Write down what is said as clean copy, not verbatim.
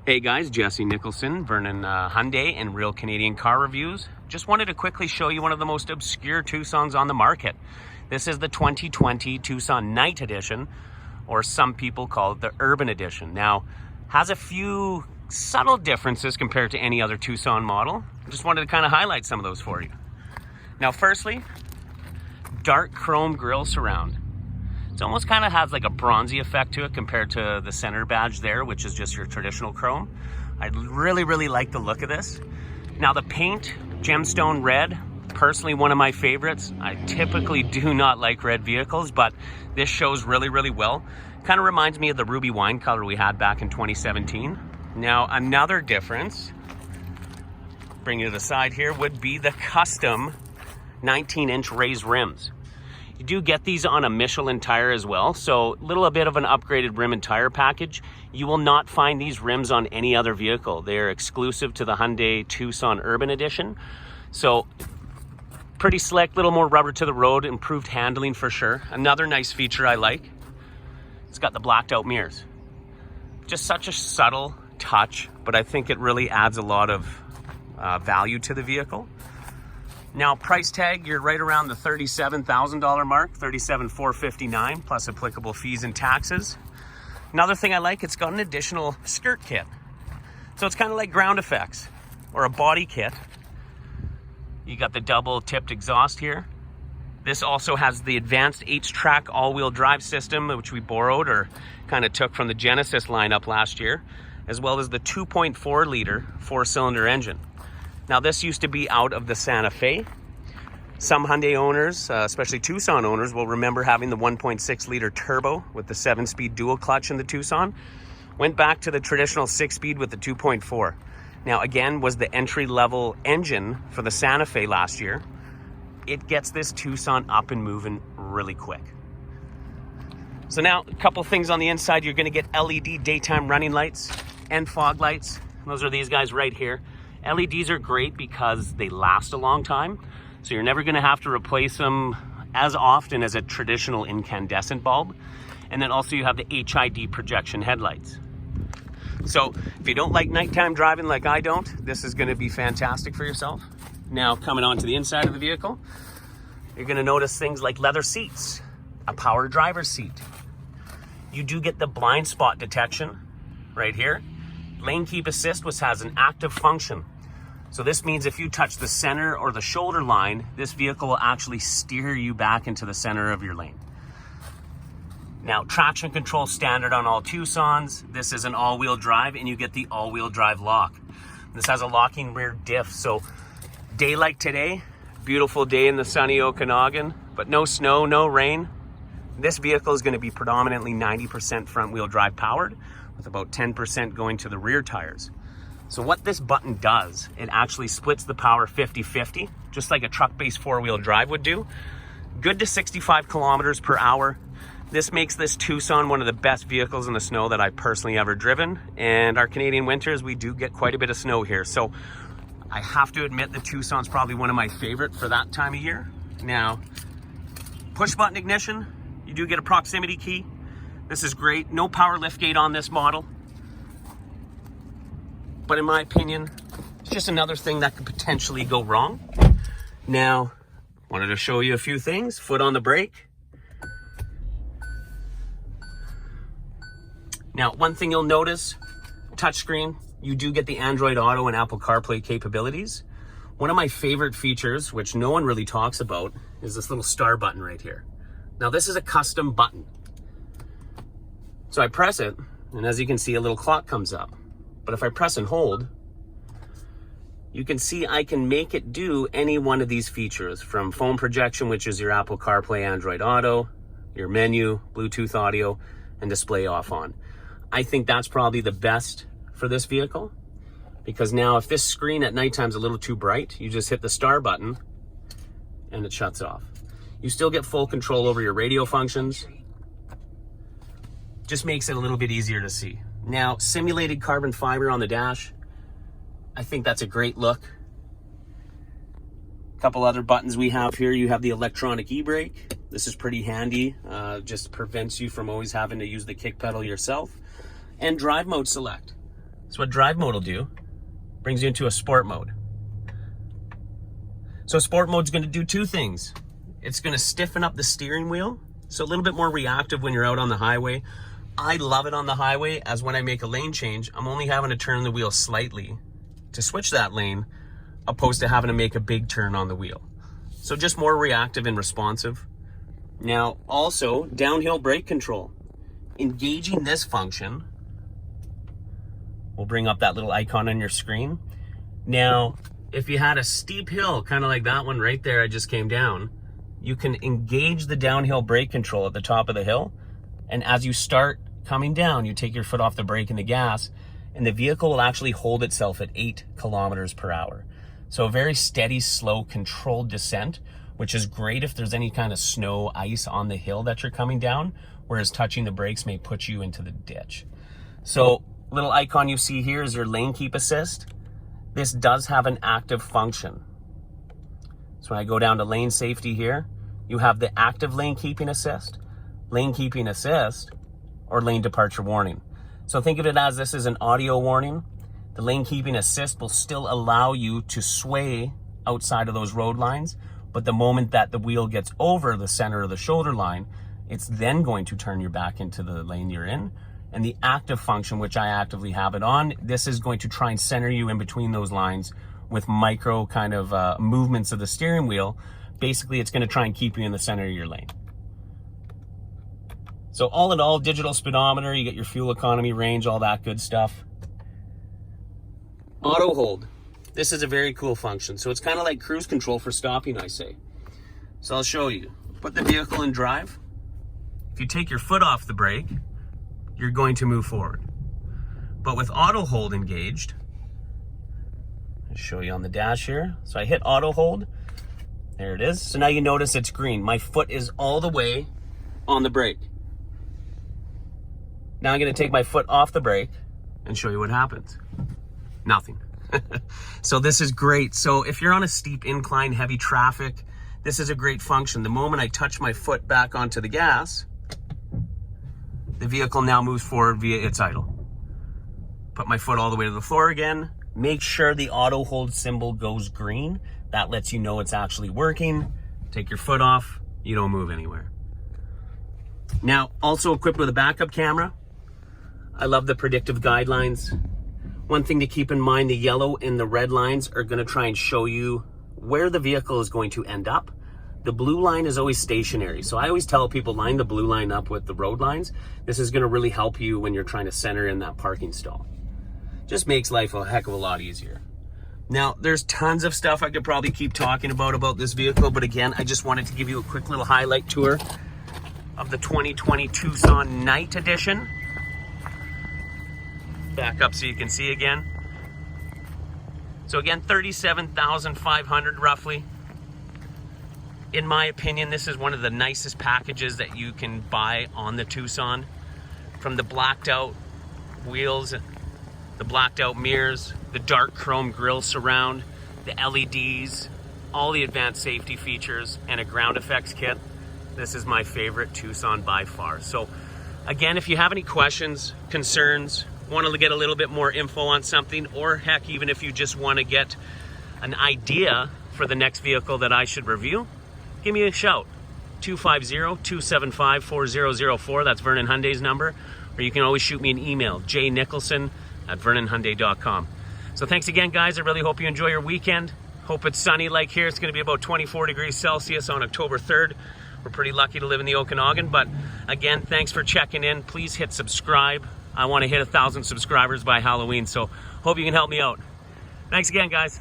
Hey guys, Jesse Nicholson, Vernon Hyundai and Real Canadian Car Reviews. Just wanted to quickly show you one of the most obscure Tucsons on the market. This is the 2020 Tucson Night Edition, or some people call it the Urban Edition. Now, has a few subtle differences compared to any other Tucson model. I just wanted to kind of highlight some of those for you. Now, firstly, dark chrome grille surround. It almost kind of has like a bronzy effect to it compared to the center badge there, which is just your traditional chrome. I really like the look of this. Now the paint, gemstone red, personally one of my favorites. I typically do not like red vehicles, but this shows really well. Kind of reminds me of the ruby wine color we had back in 2017. Now another difference, bring you to the side here, would be the custom 19-inch raised rims. You do get these on a Michelin tire as well, so a bit of an upgraded rim and tire package. You will not find these rims on any other vehicle. They are exclusive to the Hyundai Tucson Urban Edition. So pretty slick, little more rubber to the road, improved handling for sure. Another nice feature I like, it's got the blacked out mirrors. Just such a subtle touch, but I think it really adds a lot of value to the vehicle. Now, price tag, you're right around the $37,000 mark, $37,459 plus applicable fees and taxes. Another thing I like, it's got an additional skirt kit. So it's kind of like ground effects or a body kit. You got the double tipped exhaust here. This also has the advanced H-Track all-wheel drive system, which we borrowed or kind of took from the Genesis lineup last year, as well as the 2.4 liter four-cylinder engine. Now this used to be out of the Santa Fe. Some Hyundai owners, especially Tucson owners, will remember having the 1.6 liter turbo with the 7-speed dual clutch in the Tucson. Went back to the traditional 6-speed with the 2.4. Now again, was the entry-level engine for the Santa Fe last year. It gets this Tucson up and moving really quick. So now, a couple things on the inside. You're gonna get LED daytime running lights and fog lights. Those are these guys right here. LEDs are great because they last a long time, so you're never going to have to replace them as often as a traditional incandescent bulb. And then also you have the HID projection headlights. So if you don't like nighttime driving like I don't, this is going to be fantastic for yourself. Now coming on to the inside of the vehicle, you're going to notice things like leather seats, a power driver's seat. You do get the blind spot detection right here. Lane keep assist, which has an active function. So this means if you touch the center or the shoulder line, this vehicle will actually steer you back into the center of your lane. Now, traction control standard on all Tucsons. This is an all-wheel drive, and you get the all-wheel drive lock. This has a locking rear diff. So day like today, beautiful day in the sunny Okanagan, but no snow, no rain. This vehicle is going to be predominantly 90% front-wheel drive powered, with about 10% going to the rear tires. So what this button does, it actually splits the power 50-50, just like a truck-based four-wheel drive would do. Good to 65 kilometers per hour. This makes this Tucson one of the best vehicles in the snow that I've personally ever driven. And our Canadian winters, we do get quite a bit of snow here. So I have to admit the Tucson's probably one of my favorite for that time of year. Now, push button ignition, you do get a proximity key. This is great. No power liftgate on this model. But in my opinion, it's just another thing that could potentially go wrong. Now, wanted to show you a few things. Foot on the brake. Now, one thing you'll notice, touchscreen, you do get the Android Auto and Apple CarPlay capabilities. One of my favorite features, which no one really talks about, is this little star button right here. Now, this is a custom button. So I press it, and as you can see, a little clock comes up. But if I press and hold, you can see I can make it do any one of these features, from phone projection, which is your Apple CarPlay, Android Auto, your menu, Bluetooth audio, and display off on. I think that's probably the best for this vehicle, because now if this screen at nighttime is a little too bright, you just hit the star button and it shuts off. You still get full control over your radio functions. Just makes it a little bit easier to see. Now, simulated carbon fiber on the dash, I think that's a great look. A couple other buttons we have here. You have the electronic e-brake. This is pretty handy. Just prevents you from always having to use the kick pedal yourself. And drive mode select. So what drive mode will do, brings you into a sport mode. So sport mode is going to do two things. It's going to stiffen up the steering wheel, so a little bit more reactive when you're out on the highway. I love it on the highway, as when I make a lane change, I'm only having to turn the wheel slightly to switch that lane, opposed to having to make a big turn on the wheel. So just more reactive and responsive. Now, also, downhill brake control. Engaging this function will bring up that little icon on your screen. Now, if you had a steep hill, kind of like that one right there I just came down, you can engage the downhill brake control at the top of the hill. And as you start coming down, you take your foot off the brake and the gas, and the vehicle will actually hold itself at 8 kilometers per hour. So a very steady, slow, controlled descent, which is great if there's any kind of snow, ice on the hill that you're coming down, whereas touching the brakes may put you into the ditch. So little icon you see here is your lane keep assist. This does have an active function. So when I go down to lane safety here, you have the active lane keeping assist, or lane departure warning. So think of it as this is an audio warning. The lane keeping assist will still allow you to sway outside of those road lines, but the moment that the wheel gets over the center of the shoulder line, it's then going to turn you back into the lane you're in. And the active function, which I actively have it on, this is going to try and center you in between those lines with micro kind of movements of the steering wheel. Basically, it's going to try and keep you in the center of your lane. So all in all, digital speedometer, you get your fuel economy, range, all that good stuff. Auto hold. This is a very cool function. So it's kind of like cruise control for stopping, I say. So I'll show you. Put the vehicle in drive. If you take your foot off the brake, you're going to move forward. But with auto hold engaged, I'll show you on the dash here. So I hit auto hold. There it is. So now you notice it's green. My foot is all the way on the brake. Now I'm going to take my foot off the brake and show you what happens. Nothing. So this is great. So if you're on a steep incline, heavy traffic, this is a great function. The moment I touch my foot back onto the gas, the vehicle now moves forward via its idle. Put my foot all the way to the floor again. Make sure the auto hold symbol goes green. That lets you know it's actually working. Take your foot off, you don't move anywhere. Now, also equipped with a backup camera. I love the predictive guidelines. One thing to keep in mind, the yellow and the red lines are going to try and show you where the vehicle is going to end up. The blue line is always stationary. So I always tell people, line the blue line up with the road lines. This is going to really help you when you're trying to center in that parking stall. Just makes life a heck of a lot easier. Now, there's tons of stuff I could probably keep talking about this vehicle, but again, I just wanted to give you a quick little highlight tour of the 2020 Tucson Night Edition. Back up so you can see again. So again, $37,500 roughly. In my opinion, this is one of the nicest packages that you can buy on the Tucson. From the blacked out wheels, the blacked out mirrors, the dark chrome grille surround, the LEDs, all the advanced safety features, and a ground effects kit. This is my favorite Tucson by far. So again, if you have any questions, concerns, want to get a little bit more info on something, or heck, even if you just want to get an idea for the next vehicle that I should review, give me a shout. 250-275-4004. That's Vernon Hyundai's number. Or you can always shoot me an email, jnicholson@vernonhyundai.com. So thanks again, guys. I really hope you enjoy your weekend. Hope it's sunny like here. It's going to be about 24 degrees Celsius on October 3rd. We're pretty lucky to live in the Okanagan. But again, thanks for checking in. Please hit subscribe. I want to hit 1,000 subscribers by Halloween. So hope you can help me out. Thanks again, guys.